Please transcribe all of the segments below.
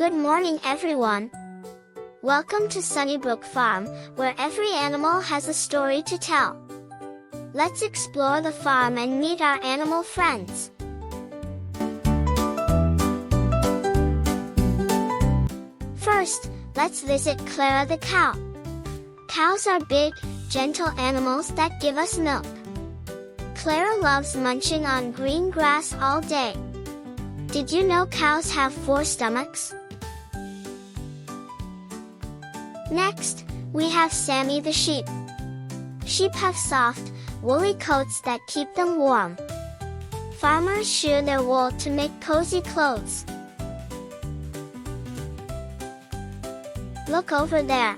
Good morning everyone. Welcome to Sunnybrook Farm, where every animal has a story to tell. Let's explore the farm and meet our animal friends. First, let's visit Clara the cow. Cows are big, gentle animals that give us milk. Clara loves munching on green grass all day. Did you know cows have 4 stomachs? Next, we have Sammy the sheep. Sheep have soft, woolly coats that keep them warm. Farmers shear their wool to make cozy clothes. Look over there.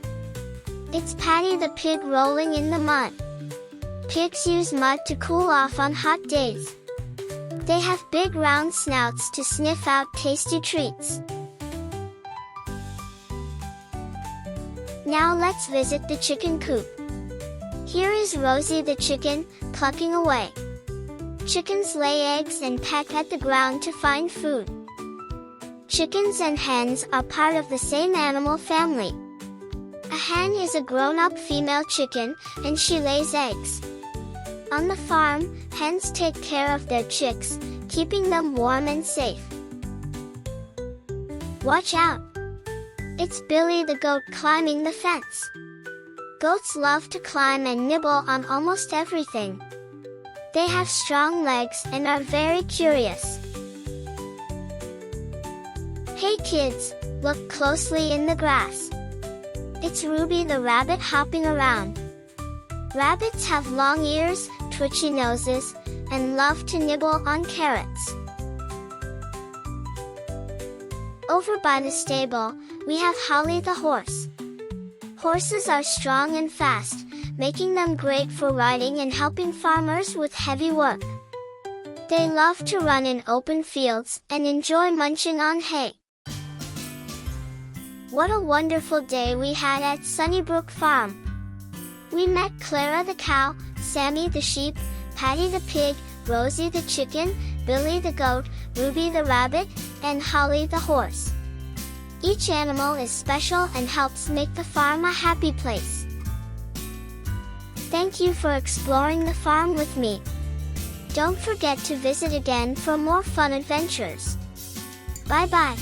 It's Patty the pig rolling in the mud. Pigs use mud to cool off on hot days. They have big round snouts to sniff out tasty treats. Now let's visit the chicken coop. Here is Rosie the chicken, clucking away. Chickens lay eggs and peck at the ground to find food. Chickens and hens are part of the same animal family. A hen is a grown-up female chicken, and she lays eggs. On the farm, hens take care of their chicks, keeping them warm and safe. Watch out! It's Billy the goat climbing the fence. Goats love to climb and nibble on almost everything. They have strong legs and are very curious. Hey kids, look closely in the grass. It's Ruby the rabbit hopping around. Rabbits have long ears, twitchy noses, and love to nibble on carrots. Over by the stable, we have Holly the horse. Horses are strong and fast, making them great for riding and helping farmers with heavy work. They love to run in open fields and enjoy munching on hay. What a wonderful day we had at Sunnybrook Farm! We met Clara the cow, Sammy the sheep, Patty the pig, Rosie the chicken, Billy the goat, Ruby the rabbit, and Holly the horse. Each animal is special and helps make the farm a happy place. Thank you for exploring the farm with me. Don't forget to visit again for more fun adventures. Bye-bye.